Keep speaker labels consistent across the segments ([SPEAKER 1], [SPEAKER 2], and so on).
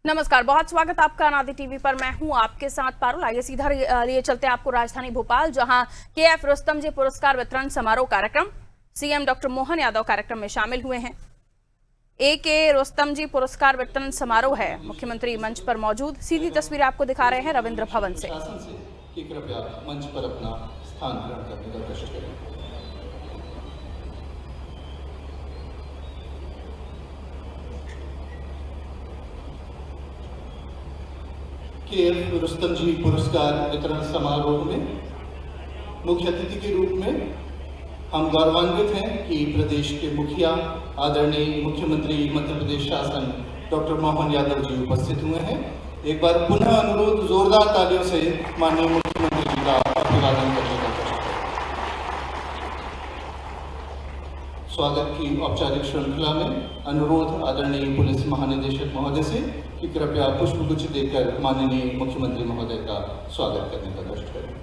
[SPEAKER 1] नमस्कार, बहुत स्वागत आपका अनादि टीवी पर। मैं हूं आपके साथ पारुल। आइए सीधा लिए चलते हैं आपको राजधानी भोपाल, जहां KF रुस्तम जी पुरस्कार वितरण समारोह कार्यक्रम सीएम डॉक्टर मोहन यादव कार्यक्रम में शामिल हुए हैं। AK रुस्तम जी पुरस्कार वितरण समारोह है, मुख्यमंत्री मंच पर मौजूद। सीधी तस्वीर आपको दिखा रहे हैं रविंद्र भवन से।
[SPEAKER 2] कृपया मंच पर अपना स्थान ग्रहण करने का कष्ट करें। KF रुस्तम जी पुरस्कार वितरण समारोह में मुख्य अतिथि के रूप में हम गौरवान्वित हैं कि प्रदेश के मुखिया आदरणीय मुख्यमंत्री मध्य प्रदेश शासन डॉक्टर मोहन यादव जी उपस्थित हुए हैं। एक बार पुनः अनुरोध जोरदार तालियों से माननीय मुख्यमंत्री जी का अभिवादन करने का कष्ट करें। स्वागत की औपचारिक श्रृंखला में अनुरोध आदरणीय पुलिस महानिदेशक महोदय से कि कृपया पुष्पगुच्छ देकर माननीय मुख्यमंत्री महोदय का स्वागत करने का कष्ट करें।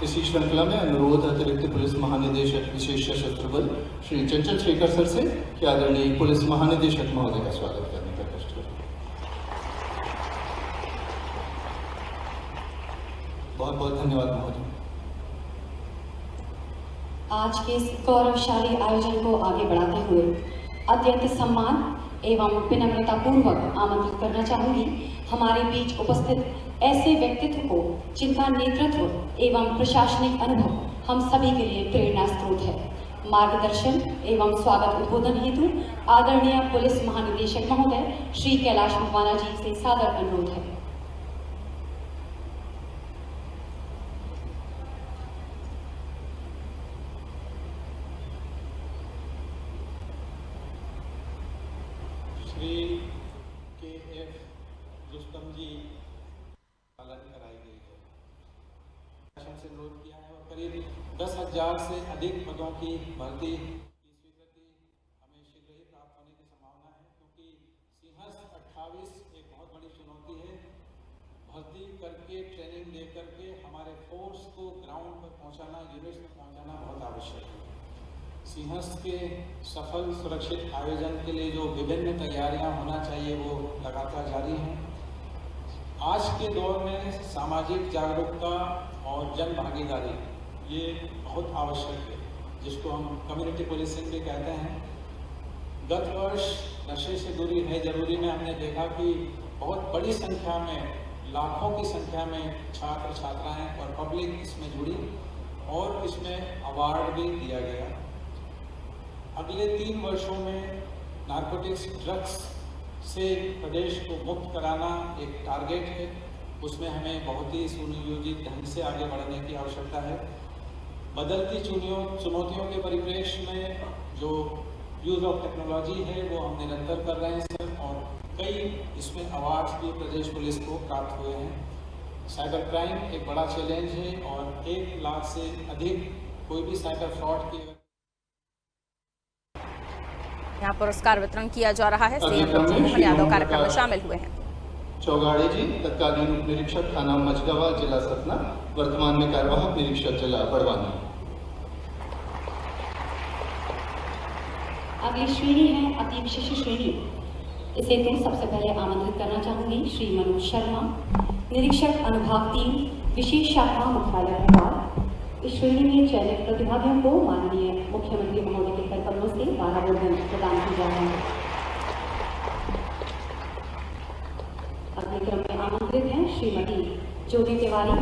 [SPEAKER 2] इसी श्रृंखला में अनुरोध अतिरिक्त पुलिस महानिदेशक विशेष सशस्त्र बल श्री चंचल शेखर सर से कि आदरणीय पुलिस महानिदेशक महोदय का स्वागत करने का कष्ट करें। बहुत बहुत धन्यवाद महोदय।
[SPEAKER 3] आज के इस गौरवशाली आयोजन को आगे बढ़ाते हुए अत्यंत सम्मान एवं विनम्रता पूर्वक आमंत्रित करना चाहूंगी हमारे बीच उपस्थित ऐसे व्यक्तित्व को जिनका नेतृत्व एवं प्रशासनिक अनुभव हम सभी के लिए प्रेरणा स्रोत है। मार्गदर्शन एवं स्वागत उद्बोधन हेतु आदरणीय पुलिस महानिदेशक महोदय श्री कैलाश मकवाना जी से सादर अनुरोध है।
[SPEAKER 2] श्री KF रुस्तम जी पालन कराई गई है। शासन से अनुरोध किया है और करीब 10,000 से अधिक पदों की भर्ती की स्वीकृति हमें शीघ्र ही प्राप्त होने की संभावना है, क्योंकि सिंहस्थ 28 एक बहुत बड़ी चुनौती है। भर्ती करके ट्रेनिंग दे करके हमारे फोर्स को ग्राउंड पर पहुंचाना, यूनिट्स में पहुंचाना बहुत आवश्यक है। सिंहस्थ के सफल सुरक्षित आयोजन के लिए जो विभिन्न तैयारियां होना चाहिए वो लगातार जारी हैं। आज के दौर में सामाजिक जागरूकता और जन भागीदारी ये बहुत आवश्यक है, जिसको हम कम्युनिटी पुलिसिंग भी कहते हैं। गत वर्ष नशे से दूरी है जरूरी में हमने देखा कि बहुत बड़ी संख्या में, लाखों की संख्या में छात्र छात्राएं और पब्लिक इसमें जुड़ी और इसमें अवार्ड भी दिया गया। अगले 3 वर्षों में नारकोटिक्स ड्रग्स से प्रदेश को मुक्त कराना एक टारगेट है। उसमें हमें बहुत ही सुनियोजित ढंग से आगे बढ़ने की आवश्यकता है। बदलती चुनौतियों के परिप्रेक्ष्य में जो यूज ऑफ टेक्नोलॉजी है वो हम निरंतर कर रहे हैं सर, और कई इसमें अवार्ड्स भी प्रदेश पुलिस को प्राप्त हुए हैं। साइबर क्राइम एक बड़ा चैलेंज है और 1 लाख से अधिक कोई भी साइबर फ्रॉड की
[SPEAKER 1] यहाँ पुरस्कार वितरण किया जा रहा है। सीएम डॉक्टर मोहन यादव कार्यक्रम में शामिल हुए हैं।
[SPEAKER 2] चौगाड़े जी तत्कालीन उप निरीक्षक थाना मझगावा जिला सतना, वर्तमान में कार्यवाहक निरीक्षक जिला बड़वानी।
[SPEAKER 3] अगली श्रेणी है अति विशिष्ट श्रेणी। इसे तो सबसे पहले आमंत्रित करना चाहूंगी श्री मनोज शर्मा, निरीक्षक अनुभाग 3 विशेष शाखा मुख्यालय भोपाल। इस श्रेणी में चयनित प्रतिभागियों को माननीय मुख्यमंत्री महोदय के करकमलों से माल्यार्पण प्रदान किया जा रहा है। अगले क्रम में आमंत्रित हैं श्रीमती ज्योति तिवारी,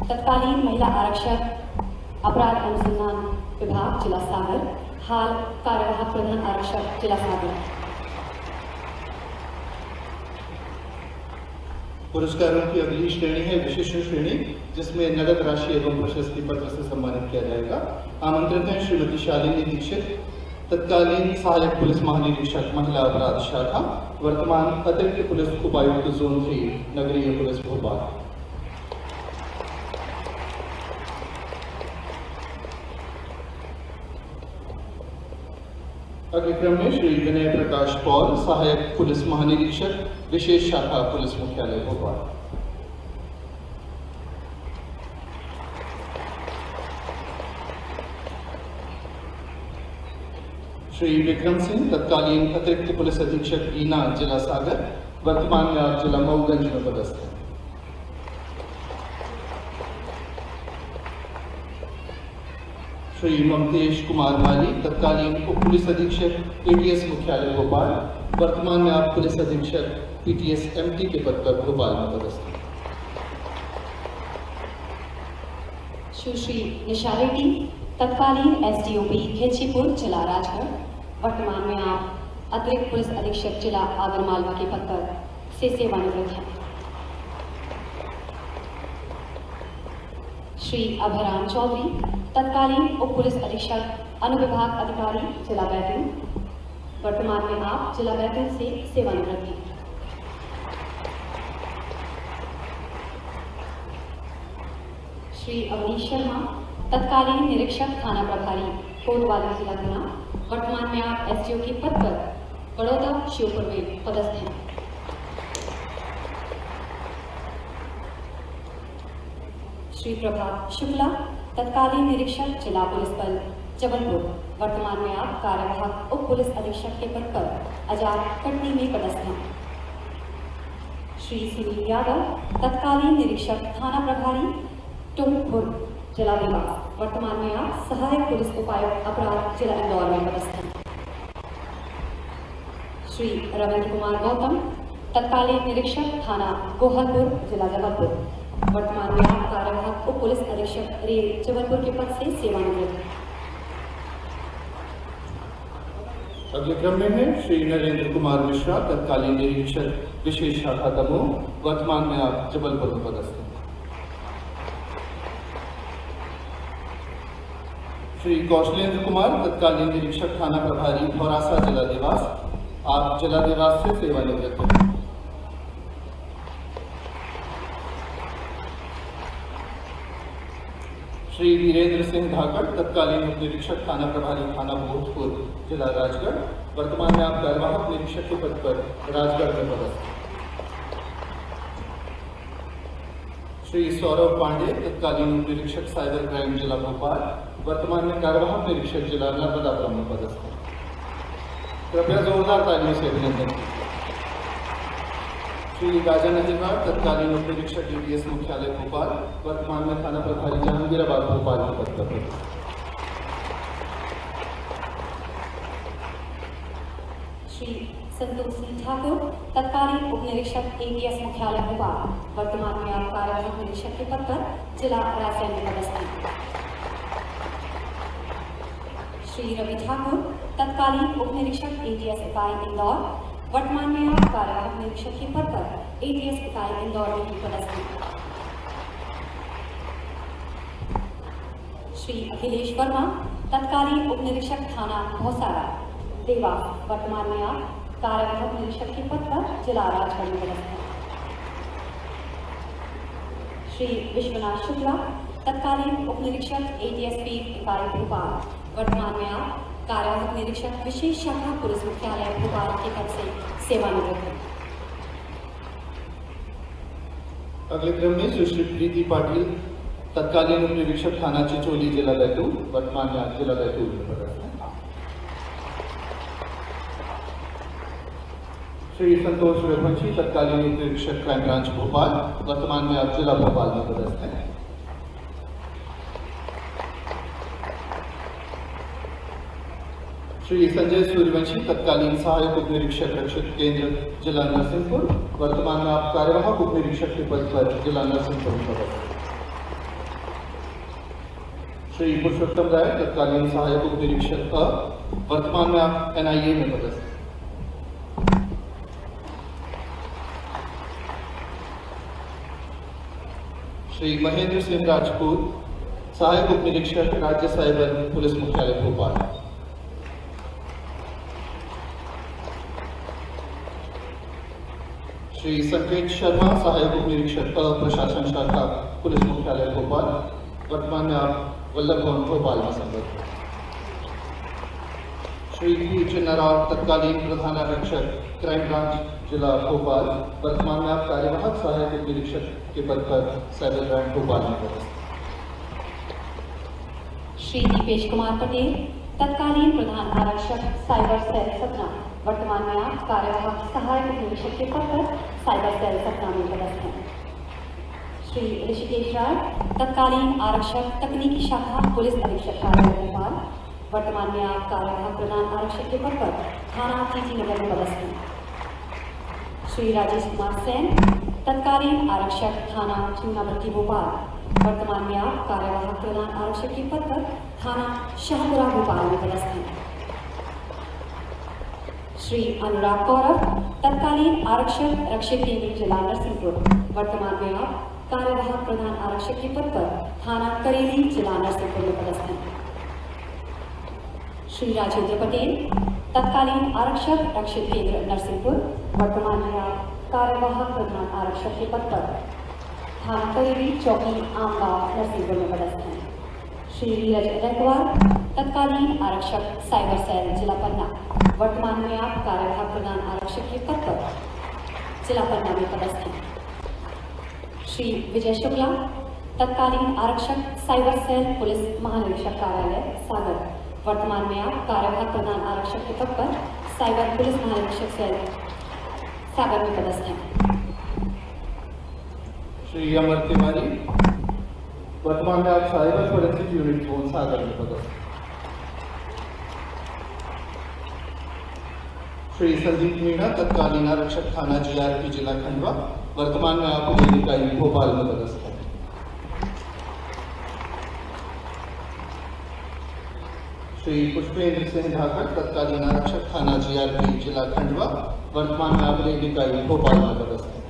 [SPEAKER 3] तत्कालीन महिला आरक्षक अपराध अनुसंधान विभाग जिला सागर, हाल कार्यवाहक प्रधान आरक्षक जिला सागर।
[SPEAKER 2] पुरस्कारों की अगली श्रेणी है विशिष्ट श्रेणी, जिसमें नगद राशि एवं प्रशस्ति पत्र से सम्मानित किया जाएगा। आमंत्रित हैं श्रीमती शालिनी दीक्षित, तत्कालीन सहायक पुलिस महानिरीक्षक महिला अपराध शाखा, वर्तमान अतिरिक्त पुलिस उपायुक्त जोन 3 नगरीय पुलिस भोपाल। अगले क्रम में श्री विनय प्रकाश पॉल, सहायक पुलिस महानिरीक्षक विशेष शाखा पुलिस मुख्यालय भोपाल।
[SPEAKER 4] श्री विक्रम सिंह, तत्कालीन अतिरिक्त पुलिस अधीक्षक ईना, जिला सागर, वर्तमान में आप जिला मऊगंज में पदस्थ हैं। श्री ममतेश कुमार माली, तत्कालीन उप पुलिस अधीक्षक एटीएस मुख्यालय भोपाल, वर्तमान में आप पुलिस अधीक्षक पीटीएस एमटी के पद पर भोपाल में पदस्थ हैं।
[SPEAKER 3] सुश्री निशा रेड्डी, तत्कालीन एसडीओपी खेचीपुर, जिला राजगढ़, वर्तमान में आप अतिरिक्त पुलिस अधीक्षक जिला आगरमालवा के पद पर से सेवानिवृत्त हैं। श्री अभयराम चौधरी, तत्कालीन उप पुलिस अधीक्षक अनुविभाग अधिकारी जिला बैतूल, वर्तमान में आप जिला बैतूल से सेवानिवृत्त हैं। श्री अवनीश शर्मा, तत्कालीन निरीक्षक थाना प्रभारी कोतवाली, जिला गुना, वर्तमान में आप एसडीओ के पद पर बड़ौदा श्योपुर में पदस्थ हैं। श्री प्रभात शुक्ला, तत्कालीन निरीक्षक जिला पुलिस बल जबलपुर, वर्तमान में आप कार्यवाहक उप पुलिस अधीक्षक के पद पर आजाद कटनी में पदस्थ हैं। श्री सुनील यादव, तत्कालीन निरीक्षक थाना प्रभारी टुंगपुर, जिला देवास, वर्तमान में आप सहायक पुलिस उपायुक्त अपराध, जिला इंदौर में पदस्थ हैं। श्री रविंद्र कुमार गौतम, तत्कालीन निरीक्षक थाना गोहलपुर, जिला जबलपुर, वर्तमान में आप कार्यवाहक उप पुलिस अधीक्षक रेल जबलपुर के पद से सेवानिवृत्त हैं।
[SPEAKER 4] अगले क्रम में है श्री नरेंद्र कुमार मिश्रा, तत्कालीन निरीक्षक विशेष शाखा दमोह, वर्तमान में आप जबलपुर में पदस्थ हैं। श्री कौशलेंद्र कुमार, तत्कालीन निरीक्षक थाना प्रभारी भौरासा, जिला देवास, आप जिला देवास से सेवानिवृत्त हैं। श्री वीरेंद्र सिंह धाकड़, तत्कालीन उप निरीक्षक थाना प्रभारी थाना भोजपुर, जिला राजगढ़, वर्तमान में आप कार्यवाहक निरीक्षक के पद पर राजगढ़ में पदस्थ हैं। श्री सौरभ पांडे, तत्कालीन उप निरीक्षक साइबर क्राइम, जिला भोपाल, वर्तमान में कार्यवाहक निरीक्षक जिला नर्मदापुरम में पदस्थ हैं। कृपया जोरदार तालियों से अभिनंदन कीजिए। श्री राजन अहिरवार, तत्कालीन उप निरीक्षक एटीएस मुख्यालय भोपाल, वर्तमान में थाना प्रभारी जहांगीराबाद भोपाल के पद पर हैं।
[SPEAKER 3] श्री संतोष सिंह ठाकुर, तत्कालीन उप निरीक्षक एटीएस मुख्यालय भोपाल, वर्तमान में आप कार्यवाहक निरीक्षक के पद पर जिला रायसेन में पदस्थ हैं। श्री रवि ठाकुर, तत्कालीन उप निरीक्षक एटीएस इकाई इंदौर, वर्तमान में आप कार्यवाहक निरीक्षक के पद पर एटीएस इकाई इंदौर में भी पदस्थ हैं। श्री अखिलेश वर्मा, तत्कालीन उप निरीक्षक थाना भौसारा, देवास, वर्तमान में आप कार्यवाहक निरीक्षक के पद पर जिला राजगढ़ में पदस्थ हैं। श्री विश्वनाथ शुक्ला, तत्कालीन उप निरीक्षक एटीएसपी इकाई भोपाल, वर्तमान में आप कार्यवाहक निरीक्षक विशेष शाखा पुलिस मुख्यालय भोपाल के पद से सेवानिवृत्त हैं।
[SPEAKER 4] अगले क्रम में सुश्री प्रीति पाटिल, तत्कालीन उप निरीक्षक थाना चिचोली, जिला बैतूल, वर्तमान में आप जिला बैतूल में पदस्थ हैं। श्री संतोष रघुवंशी, तत्कालीन उप निरीक्षक क्राइम ब्रांच भोपाल, वर्तमान में आप जिला भोपाल में पदस्थ हैं। श्री संजय सूर्यवंशी, तत्कालीन सहायक उप निरीक्षक रक्षक केंद्र, जिला नरसिंहपुर, वर्तमान में आप कार्यवाहक उप निरीक्षक के पद पर जिला नरसिंहपुर में पदस्थ हैं। श्री पुरुषोत्तम राय, तत्कालीन सहायक उप निरीक्षक अ, वर्तमान में आप एनआईए में पदस्थ हैं। श्री महेंद्र सिंह राजपूत, सहायक उप निरीक्षक राज्य साइबर पुलिस मुख्यालय भोपाल, श्री संकेत शर्मा, सहायक उप निरीक्षक प्रशासन शाखा पुलिस मुख्यालय भोपाल, वर्तमान में आप वल्लभ भवन भोपाल में संबद्ध हैं। श्री पी चिन्नाराव, तत्कालीन प्रधानारक्षक क्राइम ब्रांच, जिला भोपाल, वर्तमान में आप कार्यवाहक सहायक उप निरीक्षक के पद पर साइबर क्राइम भोपाल में पदस्थ हैं।
[SPEAKER 3] श्री दीपेश कुमार पटेल, तत्कालीन प्रधान आरक्षक साइबर सेल सतना, वर्तमान में आप कार्यवाहक सहायक निरीक्षक के पद पर साइबर सेल सतना में पदस्थ हैं। श्री ऋषिकेश राय, तत्कालीन आरक्षक तकनीकी शाखा पुलिस अधीक्षक कार्यालय भोपाल, वर्तमान में आप कार्यवाहक प्रधान आरक्षक के पद पर थाना TG नगर में पदस्थ हैं। श्री राजेश कुमार सेन, तत्कालीन आरक्षक थाना चूनाभट्टी भोपाल, वर्तमान में आप कार्यवाहक प्रधान आरक्षक के पद पर थाना शाहपुरा भोपाल में पदस्थ हैं। श्री अनुराग कौरव, तत्कालीन आरक्षक रक्षक केंद्र जिला नरसिंहपुर, वर्तमान में आप कार्यवाहक प्रधान आरक्षक के पद पर थाना करेली जिला नरसिंहपुर में पदस्थ हैं। श्री राजेंद्र पटेल, तत्कालीन आरक्षक रक्षित केंद्र नरसिंहपुर, वर्तमान में आप कार्यवाहक प्रधान आरक्षक के पद पर थाना करेली चौकी आमला नरसिंहपुर में पदस्थ हैं। श्री नीरज रैकवार, तत्कालीन आरक्षक साइबर सेल जिला पन्ना, वर्तमान में आप कार्यवाहक प्रधान आरक्षक के पद पर जिला पन्ना में पदस्थ हैं। श्री विजय शुक्ला, तत्कालीन आरक्षक साइबर सेल पुलिस महानिरीक्षक कार्यालय सागर, वर्तमान में आप कार्यवाहक प्रधान आरक्षक के पद पर साइबर पुलिस महानिरीक्षक सेल सागर में पदस्थ हैं।
[SPEAKER 4] श्री अमर तिवारी, वर्तमान में आप साइबर फोरेंसिक यूनिट जोन सागर में पदस्थ हैं। श्री संदीप मीणा, तत्कालीन आरक्षक थाना GRP जिला खंडवा, वर्तमान में आप उद्योग इकाई भोपाल में पदस्थ हैं। श्री पुष्पेंद्र सिंह ठाकर, तत्कालीन आरक्षक थाना GRP जिला खंडवा, वर्तमान में आप उद्योग इकाई भोपाल में पदस्थ हैं।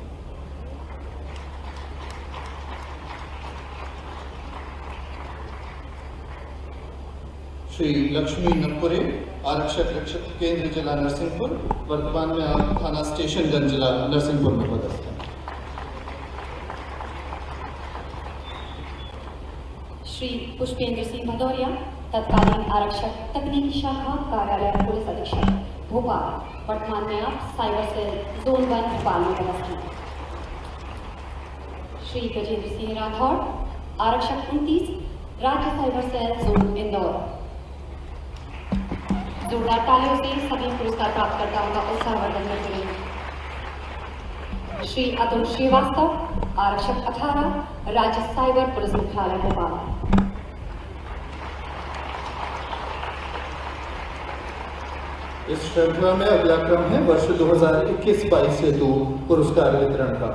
[SPEAKER 4] श्री लक्ष्मी नपुरे, आरक्षक रक्षक केंद्र जिला नरसिंहपुर, वर्तमान में आप थाना स्टेशनगंज जिला नरसिंहपुर में पदस्थ हैं।
[SPEAKER 3] श्री पुष्पेंद्र सिंह भदौरिया, तत्कालीन आरक्षक तकनीकी शाखा कार्यालय पुलिस अधीक्षक भोपाल, वर्तमान में आप साइबर सेल जोन 1 भोपाल में पदस्थ हैं। श्री गजेंद्र सिंह राठौड़, आरक्षक 29 राज्य साइबर सेल जोन इंदौर। जोरदार तालियों से सभी पुरस्कार प्राप्तकर्ताओं का उत्साहवर्धन करते हैं। श्री अतुल श्रीवास्तव, आरक्षक 18 राज्य साइबर पुलिस मुख्यालय भोपाल।
[SPEAKER 4] इस श्रृंखला में अगला क्रम है वर्ष 2021-22 हेतु पुरस्कार वितरण का।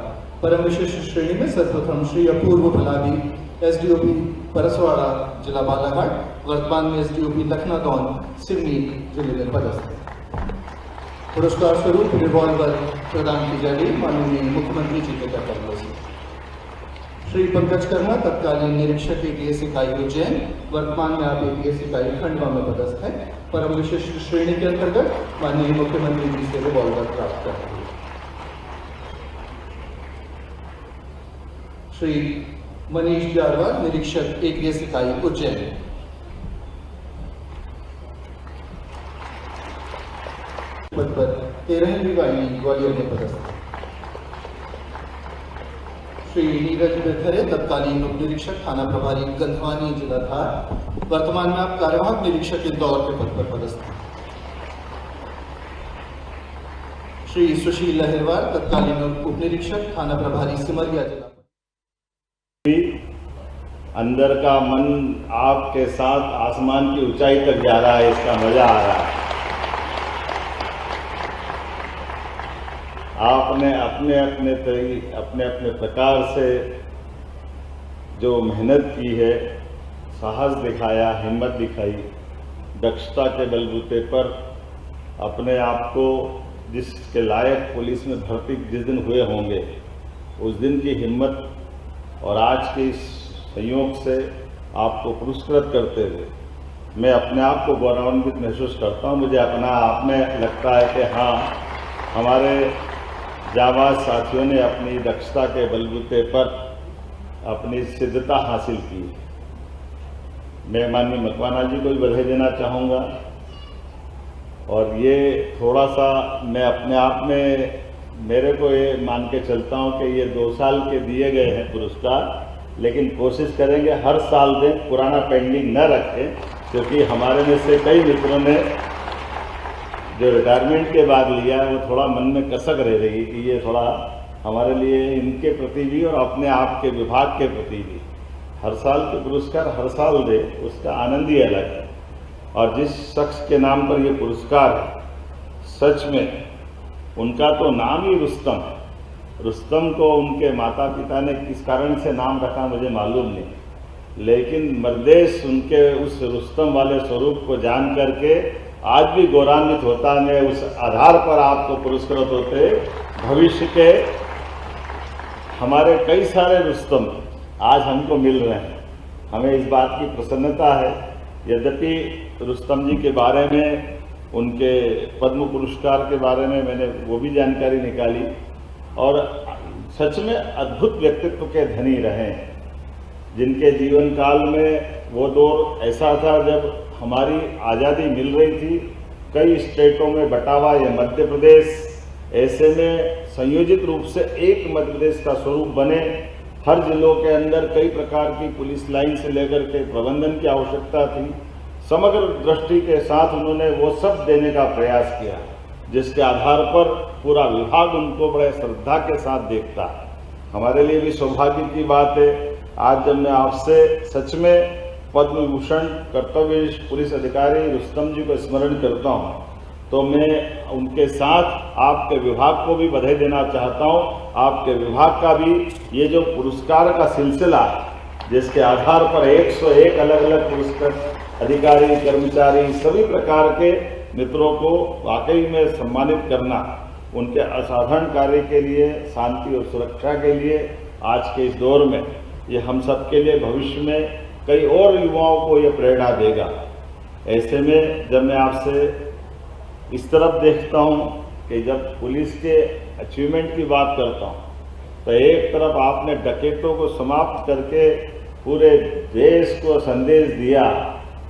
[SPEAKER 4] परम विशिष्ट श्रेणी में सर्वप्रथम श्री अपूर्व भलावी, SDOP परसवाड़ा जिला बालाघाट, वर्तमान में SDOP लखनादौन सिवनी जिले में पदस्थ है। पुरस्कार स्वरूप रिवॉल्वर प्रदान की जाएगी माननीय मुख्यमंत्री जी के कर्तव्य से। श्री पंकज कर्मा, तत्कालीन निरीक्षक ATS इकाई उज्जैन, वर्तमान में आप ATS इकाई खंडवा में पदस्थ हैं। परम विशिष्ट श्रेणी के अंतर्गत माननीय मुख्यमंत्री जी से रिवॉल्वर प्राप्त करते हैं। श्री मनीष जारवाल, निरीक्षक ATS इकाई उज्जैन, पद पर 13वीं वाहिनी ग्वालियर में पदस्थ। श्री नीरज बेथरे, तत्कालीन उप निरीक्षक थाना प्रभारी गंधवानी जिला धार, वर्तमान में आप कार्यवाहक निरीक्षक इंदौर के पद पर पदस्थ हैं। श्री सुशील लहरवार, तत्कालीन उप निरीक्षक थाना प्रभारी सिमरिया जिला।
[SPEAKER 5] अंदर का मन आपके साथ आसमान की ऊंचाई तक जा रहा है, इसका मजा आ रहा है। आपने अपने अपने प्रकार से जो मेहनत की है, साहस दिखाया, हिम्मत दिखाई, दक्षता के बलबूते पर अपने आप को जिसके लायक पुलिस में भर्ती जिस दिन हुए होंगे, उस दिन की हिम्मत और आज के इस संयोग से आपको पुरस्कृत करते हुए मैं अपने आप को गौरवान्वित महसूस करता हूँ। मुझे अपना आप में लगता है कि हाँ, हमारे जाबाज साथियों ने अपनी दक्षता के बलबूते पर अपनी सिद्धता हासिल की। मैं माननीय मकवाना जी को भी बधाई देना चाहूँगा। और ये थोड़ा सा मैं अपने आप में मेरे को ये मान के चलता हूँ कि ये 2 साल के दिए गए हैं पुरस्कार, लेकिन कोशिश करेंगे हर साल दें, पुराना पेंडिंग न रखें। क्योंकि हमारे में से कई मित्रों ने जो रिटायरमेंट के बाद लिया है वो थोड़ा मन में कसक रह रही कि ये थोड़ा हमारे लिए इनके प्रति भी और अपने आप के विभाग के प्रति भी हर साल के पुरस्कार हर साल दे, उसका आनंद ही अलग है। और जिस शख्स के नाम पर ये पुरस्कार है, सच में उनका तो नाम ही रुस्तम है। रुस्तम को उनके माता पिता ने किस कारण से नाम रखा मुझे मालूम नहीं, लेकिन मर्देश उनके उस रुस्तम वाले स्वरूप को जान करके आज भी गौरवान्वित होता है। उस आधार पर आपको पुरस्कृत होते। भविष्य के हमारे कई सारे रुस्तम आज हमको मिल रहे हैं, हमें इस बात की प्रसन्नता है। यद्यपि रुस्तम जी के बारे में, उनके पद्म पुरस्कार के बारे में मैंने वो भी जानकारी निकाली और सच में अद्भुत व्यक्तित्व के धनी रहे हैं, जिनके जीवन काल में वो दौर ऐसा था जब हमारी आज़ादी मिल रही थी, कई स्टेटों में बटा हुआ ये मध्य प्रदेश, ऐसे में संयोजित रूप से एक मध्य प्रदेश का स्वरूप बने। हर जिलों के अंदर कई प्रकार की पुलिस लाइन से लेकर के प्रबंधन की आवश्यकता थी। समग्र दृष्टि के साथ उन्होंने वो सब देने का प्रयास किया, जिसके आधार पर पूरा विभाग उनको बड़े श्रद्धा के साथ देखता है। हमारे लिए भी सौभाग्य की बात है आज जब मैं आपसे सच में पद्म विभूषण कर्तव्यनिष्ठ पुलिस अधिकारी रुस्तम जी को स्मरण करता हूँ, तो मैं उनके साथ आपके विभाग को भी बधाई देना चाहता हूँ। आपके विभाग का भी ये जो पुरस्कार का सिलसिला है, जिसके आधार पर 101 अलग अलग पुरस्कार अधिकारी, कर्मचारी, सभी प्रकार के मित्रों को वाकई में सम्मानित करना, उनके असाधारण कार्य के लिए, शांति और सुरक्षा के लिए आज के इस दौर में ये हम सब के लिए भविष्य में कई और युवाओं को ये प्रेरणा देगा। ऐसे में जब मैं आपसे इस तरफ देखता हूँ कि जब पुलिस के अचीवमेंट की बात करता हूँ, तो एक तरफ आपने डकैतों को समाप्त करके पूरे देश को संदेश दिया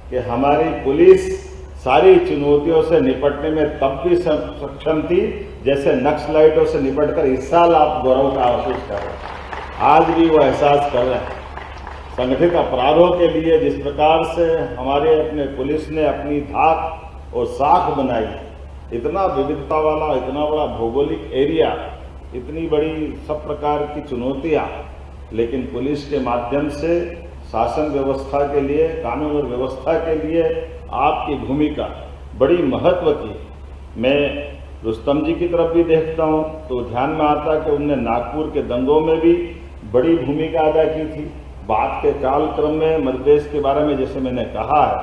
[SPEAKER 5] कि हमारी पुलिस सारी चुनौतियों से निपटने में तब भी सक्षम थी जैसे नक्सलाइटों से निपटकर इस साल आप गौरव का महसूस कर रहे हैं। आज भी वो एहसास कर रहे हैं। संगठित अपराधों के लिए जिस प्रकार से हमारे अपने पुलिस ने अपनी धाक और साख बनाई, इतना विविधता वाला, इतना बड़ा भौगोलिक एरिया, इतनी बड़ी सब प्रकार की चुनौतियाँ, लेकिन पुलिस के माध्यम से शासन व्यवस्था के लिए, कानून और व्यवस्था के लिए आपकी भूमिका बड़ी महत्व की। मैं रुस्तम जी की तरफ भी देखता हूँ तो ध्यान में आता कि उनने नागपुर के दंगों में भी बड़ी भूमिका अदा की थी। बात के कालक्रम में मध्य प्रदेश के बारे में जैसे मैंने कहा है,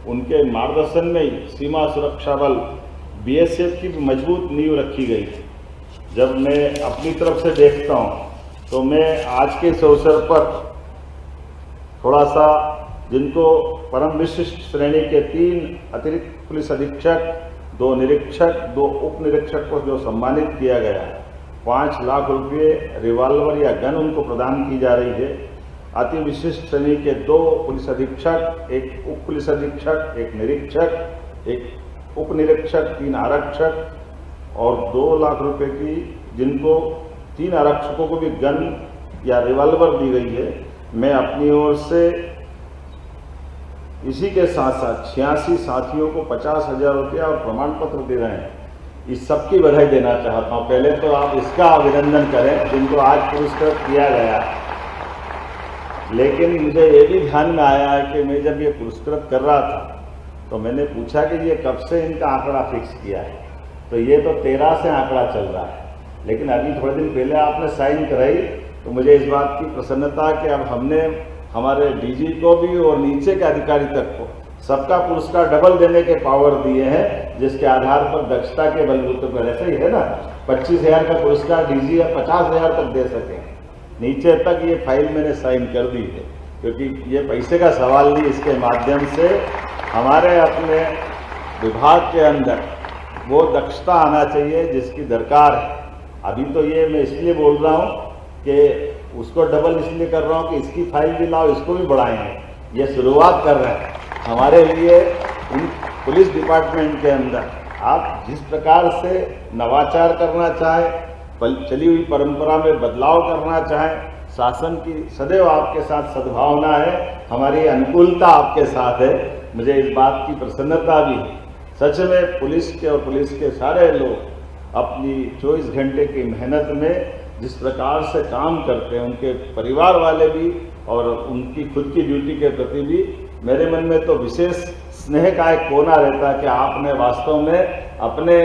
[SPEAKER 5] उनके मार्गदर्शन में ही सीमा सुरक्षा बल BSF की मजबूत नींव रखी गई थी। जब मैं अपनी तरफ से देखता हूँ तो मैं आज के इस अवसर पर थोड़ा सा, जिनको परम विशिष्ट श्रेणी के 3 अतिरिक्त पुलिस अधीक्षक, 2 निरीक्षक, 2 उप निरीक्षक को जो सम्मानित किया गया है, 5 लाख रुपये रिवॉल्वर या गन उनको प्रदान की जा रही है। अति विशिष्ट श्रेणी के 2 पुलिस अधीक्षक, 1 उप पुलिस अधीक्षक, 1 निरीक्षक, 1 उप निरीक्षक, 3 आरक्षक और 2 लाख रुपए की, जिनको 3 आरक्षकों को भी गन या रिवॉल्वर दी गई है। मैं अपनी ओर से इसी के साथ साथ 86 साथियों को 50,000 रुपया और प्रमाण पत्र दे रहे हैं। इस सबकी बधाई देना चाहता हूँ। पहले तो आप इसका अभिनंदन करें जिनको आज पुरस्कृत किया गया। लेकिन मुझे ये भी ध्यान में आया है कि मैं जब ये पुरस्कृत कर रहा था तो मैंने पूछा कि ये कब से इनका आंकड़ा फिक्स किया है, तो ये तो 13 से आंकड़ा चल रहा है। लेकिन अभी थोड़े दिन पहले आपने साइन कराई तो मुझे इस बात की प्रसन्नता कि अब हमने हमारे DG को भी और नीचे के अधिकारी तक को सबका पुरस्कार डबल देने के पावर दिए हैं, जिसके आधार पर दक्षता के बलबूते पर, ऐसा ही है ना, 25,000 का पुरस्कार DG या 50,000 तक दे सके। नीचे तक ये फाइल मैंने साइन कर दी है, क्योंकि ये पैसे का सवाल नहीं। इसके माध्यम से हमारे अपने विभाग के अंदर वो दक्षता आना चाहिए जिसकी दरकार है। अभी तो ये मैं इसलिए बोल रहा हूँ कि उसको डबल इसलिए कर रहा हूँ कि इसकी फाइल भी लाओ, इसको भी बढ़ाएंगे। ये शुरुआत कर रहे हैं। हमारे लिए पुलिस डिपार्टमेंट के अंदर आप जिस प्रकार से नवाचार करना चाहें, चली हुई परंपरा में बदलाव करना चाहें, शासन की सदैव आपके साथ सद्भावना है, हमारी अनुकूलता आपके साथ है। मुझे इस बात की प्रसन्नता भी है। सच में पुलिस के और पुलिस के सारे लोग अपनी 24 घंटे की मेहनत में जिस प्रकार से काम करते हैं, उनके परिवार वाले भी और उनकी खुद की ड्यूटी के प्रति भी मेरे मन में तो विशेष स्नेह का एक कोना रहता है कि आपने वास्तव में अपने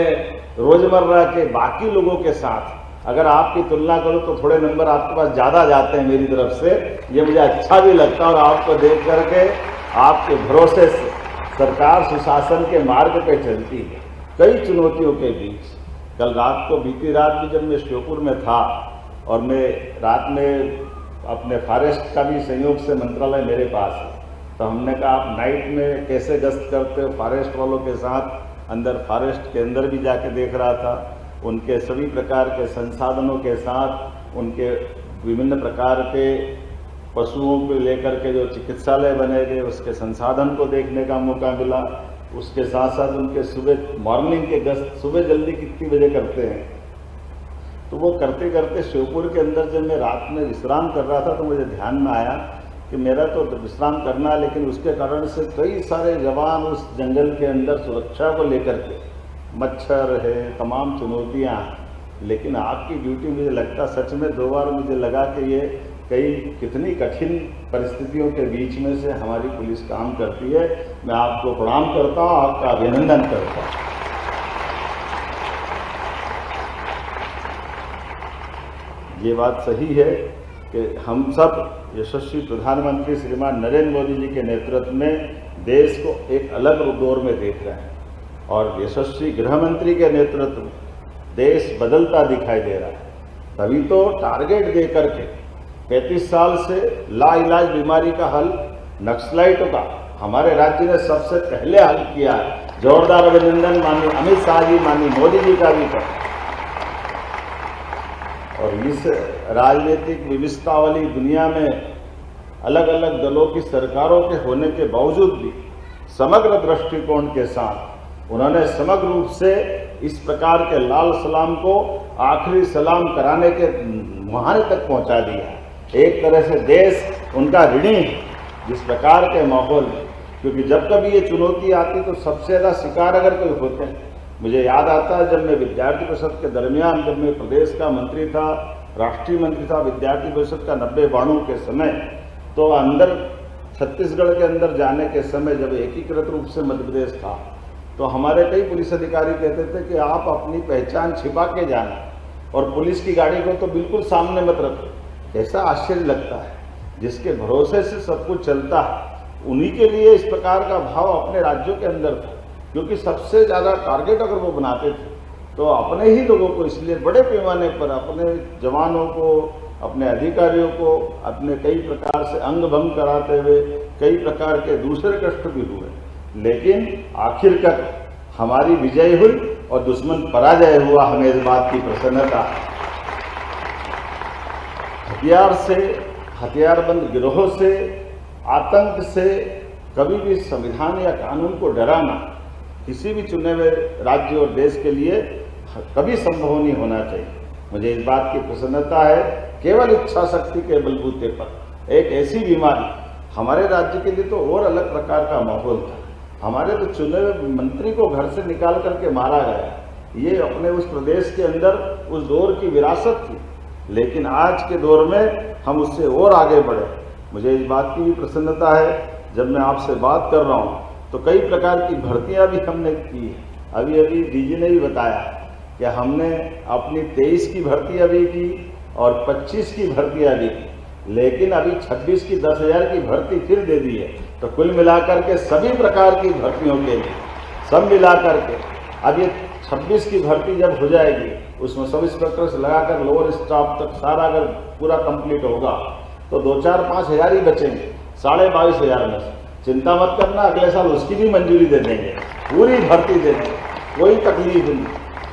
[SPEAKER 5] रोजमर्रा के बाकी लोगों के साथ अगर आपकी तुलना करो तो थोड़े नंबर आपके पास ज़्यादा जाते हैं मेरी तरफ से। ये मुझे अच्छा भी लगता है और आपको देख करके आपके भरोसे से सरकार सुशासन के मार्ग पे चलती है कई चुनौतियों के बीच। कल रात को, बीती रात भी जब मैं श्योपुर में था और मैं रात में अपने फॉरेस्ट का भी संयोग से मंत्रालय मेरे पास है, तो हमने कहा आप नाइट में कैसे गश्त करते हो, फॉरेस्ट वालों के साथ अंदर फॉरेस्ट के अंदर भी जाके देख रहा था, उनके सभी प्रकार के संसाधनों के साथ उनके विभिन्न प्रकार के पशुओं को लेकर के जो चिकित्सालय बने गए उसके संसाधन को देखने का मौका मिला। उसके साथ साथ उनके सुबह मॉर्निंग के गश्त सुबह जल्दी कितनी बजे करते हैं, तो वो करते करते श्योपुर के अंदर जब मैं रात में विश्राम कर रहा था तो मुझे ध्यान में आया कि मेरा तो विश्राम करना है, लेकिन उसके कारण से कई सारे जवान उस जंगल के अंदर सुरक्षा को लेकर के, मच्छर है, तमाम चुनौतियाँ हैं, लेकिन आपकी ड्यूटी मुझे लगता सच में 2 बार मुझे लगा कि ये कितनी कठिन परिस्थितियों के बीच में से हमारी पुलिस काम करती है। मैं आपको प्रणाम करता हूँ, आपका अभिनंदन करता हूँ। ये बात सही है कि हम सब यशस्वी प्रधानमंत्री श्रीमान नरेंद्र मोदी जी के नेतृत्व में देश को एक अलग दौर में देख रहे हैं और यशस्वी गृह मंत्री के नेतृत्व में देश बदलता दिखाई दे रहा है। तभी तो टारगेट दे करके 35 साल से लाइलाज बीमारी का हल नक्सलाइटों का हमारे राज्य ने सबसे पहले हल किया है। जोरदार अभिनंदन माननीय अमित शाह जी, माननीय मोदी जी का भी है। और इस राजनीतिक विविधता वाली दुनिया में अलग अलग दलों की सरकारों के होने के बावजूद भी समग्र दृष्टिकोण के साथ उन्होंने समग्र रूप से इस प्रकार के लाल सलाम को आखिरी सलाम कराने के मुहाने तक पहुंचा दिया। एक तरह से देश उनका ऋणी है जिस प्रकार के माहौल में, क्योंकि जब कभी ये चुनौती आती तो सबसे ज़्यादा शिकार अगर कोई होते हैं, मुझे याद आता है जब मैं विद्यार्थी परिषद के दरमियान, जब मैं प्रदेश का मंत्री था, राष्ट्रीय मंत्री था विद्यार्थी परिषद का 90-92 के समय, तो अंदर छत्तीसगढ़ के अंदर जाने के समय जब एकीकृत रूप से मध्य प्रदेश था, तो हमारे कई पुलिस अधिकारी कहते थे कि आप अपनी पहचान छिपा के जाना और पुलिस की गाड़ी को तो बिल्कुल सामने मत रखो। कैसा आश्चर्य लगता है, जिसके भरोसे से सब कुछ चलता है उन्हीं के लिए इस प्रकार का भाव अपने राज्यों के अंदर था, क्योंकि सबसे ज़्यादा टारगेट अगर वो बनाते थे तो अपने ही लोगों को, इसलिए बड़े पैमाने पर अपने जवानों को, अपने अधिकारियों को अपने कई प्रकार से अंग भंग कराते हुए कई प्रकार के दूसरे कष्ट भी हुए, लेकिन आखिरकार हमारी विजय हुई और दुश्मन पराजय हुआ। हमें इस बात की प्रसन्नता। हथियार से, हथियारबंद गिरोहों से, आतंक से कभी भी संविधान या कानून को डराना किसी भी चुने हुए राज्य और देश के लिए कभी संभव नहीं होना चाहिए। मुझे इस बात की प्रसन्नता है, केवल इच्छा शक्ति के बलबूते पर एक ऐसी बीमारी हमारे राज्य के लिए तो और अलग प्रकार का माहौल था। हमारे तो चुने हुए मंत्री को घर से निकाल करके मारा गया। ये अपने उस प्रदेश के अंदर उस दौर की विरासत थी, लेकिन आज के दौर में हम उससे और आगे बढ़े। मुझे इस बात की भी प्रसन्नता है, जब मैं आपसे बात कर रहा हूँ तो कई प्रकार की भर्तियां भी हमने की है। अभी अभी डीजी ने भी बताया कि हमने अपनी 23 की भर्तियां भी की और 25 की भर्तियां भी की, लेकिन अभी 26 की 10,000 की भर्ती फिर दे दी है। तो कुल मिलाकर के सभी प्रकार की भर्तियों के लिए सब मिलाकर के अब ये 26 की भर्ती जब हो जाएगी, उसमें सब इंस्पेक्टर से लगाकर लोअर स्टाफ तक सारा अगर पूरा कंप्लीट होगा तो 2-4-5 हज़ार ही बचेंगे 22,500 में से। चिंता मत करना, अगले साल उसकी भी मंजूरी दे देंगे, पूरी भर्ती दे देंगे, कोई तकलीफ नहीं।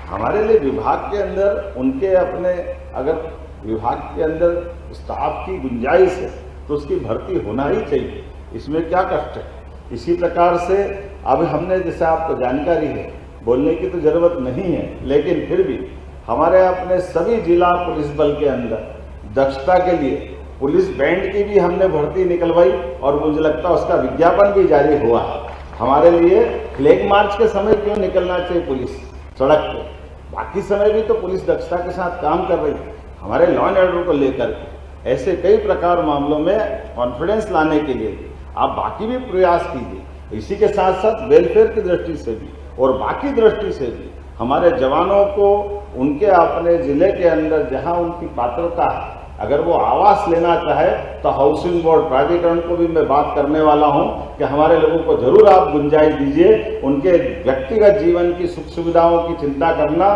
[SPEAKER 5] हमारे लिए विभाग के अंदर उनके अपने अगर विभाग के अंदर स्टाफ की गुंजाइश है तो उसकी भर्ती होना ही चाहिए, इसमें क्या कष्ट है। इसी प्रकार से अब हमने, जैसे आपको जानकारी है, बोलने की तो जरूरत नहीं है, लेकिन फिर भी हमारे अपने सभी जिला पुलिस बल के अंदर दक्षता के लिए पुलिस बैंड की भी हमने भर्ती निकलवाई और मुझे लगता है उसका विज्ञापन भी जारी हुआ है। हमारे लिए फ्लैग मार्च के समय क्यों निकलना चाहिए पुलिस सड़क पे? बाकी समय भी तो पुलिस दक्षता के साथ काम कर रही है हमारे लॉ एंड ऑर्डर को लेकर के। ऐसे कई प्रकार मामलों में कॉन्फिडेंस लाने के लिए आप बाकी भी प्रयास कीजिए। इसी के साथ साथ वेलफेयर की दृष्टि से भी और बाकी दृष्टि से भी हमारे जवानों को उनके अपने जिले के अंदर जहां उनकी पात्रता है, अगर वो आवास लेना चाहे तो हाउसिंग बोर्ड प्राधिकरण को भी मैं बात करने वाला हूं कि हमारे लोगों को जरूर आप गुंजाइश दीजिए। उनके व्यक्तिगत जीवन की सुख सुविधाओं की चिंता करना,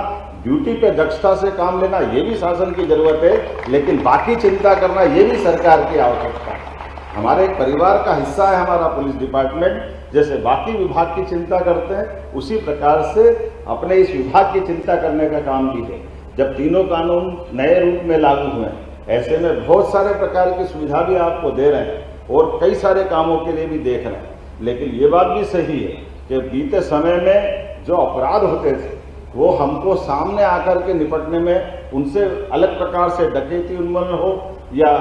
[SPEAKER 5] ड्यूटी पे दक्षता से काम लेना, ये भी शासन की जरूरत है, लेकिन बाकी चिंता करना ये भी सरकार की आवश्यकता है। हमारे एक परिवार का हिस्सा है हमारा पुलिस डिपार्टमेंट। जैसे बाकी विभाग की चिंता करते हैं उसी प्रकार से अपने इस विभाग की चिंता करने का काम भी है। जब तीनों कानून नए रूप में लागू हुए, ऐसे में बहुत सारे प्रकार की सुविधा भी आपको दे रहे हैं और कई सारे कामों के लिए भी देख रहे हैं। लेकिन ये बात भी सही है कि बीते समय में जो अपराध होते थे वो हमको सामने आकर के निपटने में उनसे अलग प्रकार से डकैती उन्मूलन हो या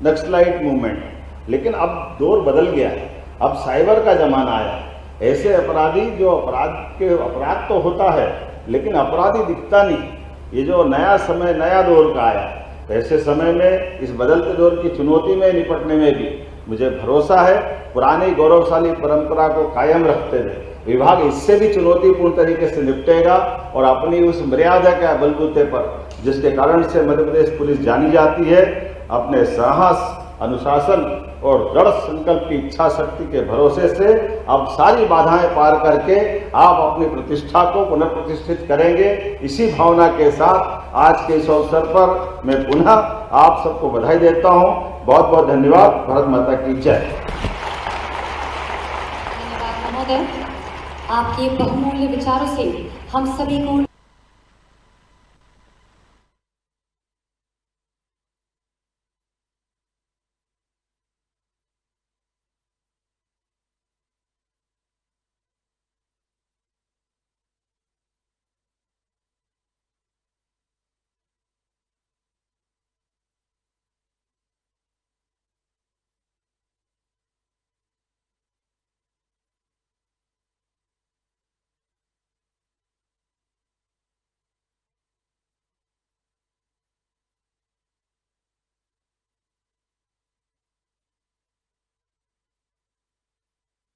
[SPEAKER 5] नक्सलाइट मूवमेंट, लेकिन अब दौर बदल गया है। अब साइबर का जमाना आया। ऐसे अपराधी जो अपराध तो होता है लेकिन अपराधी दिखता नहीं। ये जो नया समय नया दौर का आया, ऐसे समय में इस बदलते दौर की चुनौती में निपटने में भी मुझे भरोसा है पुरानी गौरवशाली परंपरा को कायम रखते हुए विभाग इससे भी चुनौतीपूर्ण तरीके से निपटेगा और अपनी उस मर्यादा के बलबूते पर जिसके कारण से मध्य प्रदेश पुलिस जानी जाती है, अपने साहस, अनुशासन और दृढ़ संकल्प की इच्छा शक्ति के भरोसे से अब सारी बाधाएं पार करके आप अपनी प्रतिष्ठा को पुनर्प्रतिष्ठित करेंगे। इसी भावना के साथ आज के इस अवसर पर मैं पुनः आप सबको बधाई देता हूं। बहुत बहुत धन्यवाद। भारत माता की जय।
[SPEAKER 3] धन्यवाद महोदय, आपके बहुमूल्य विचारों से हम सभी को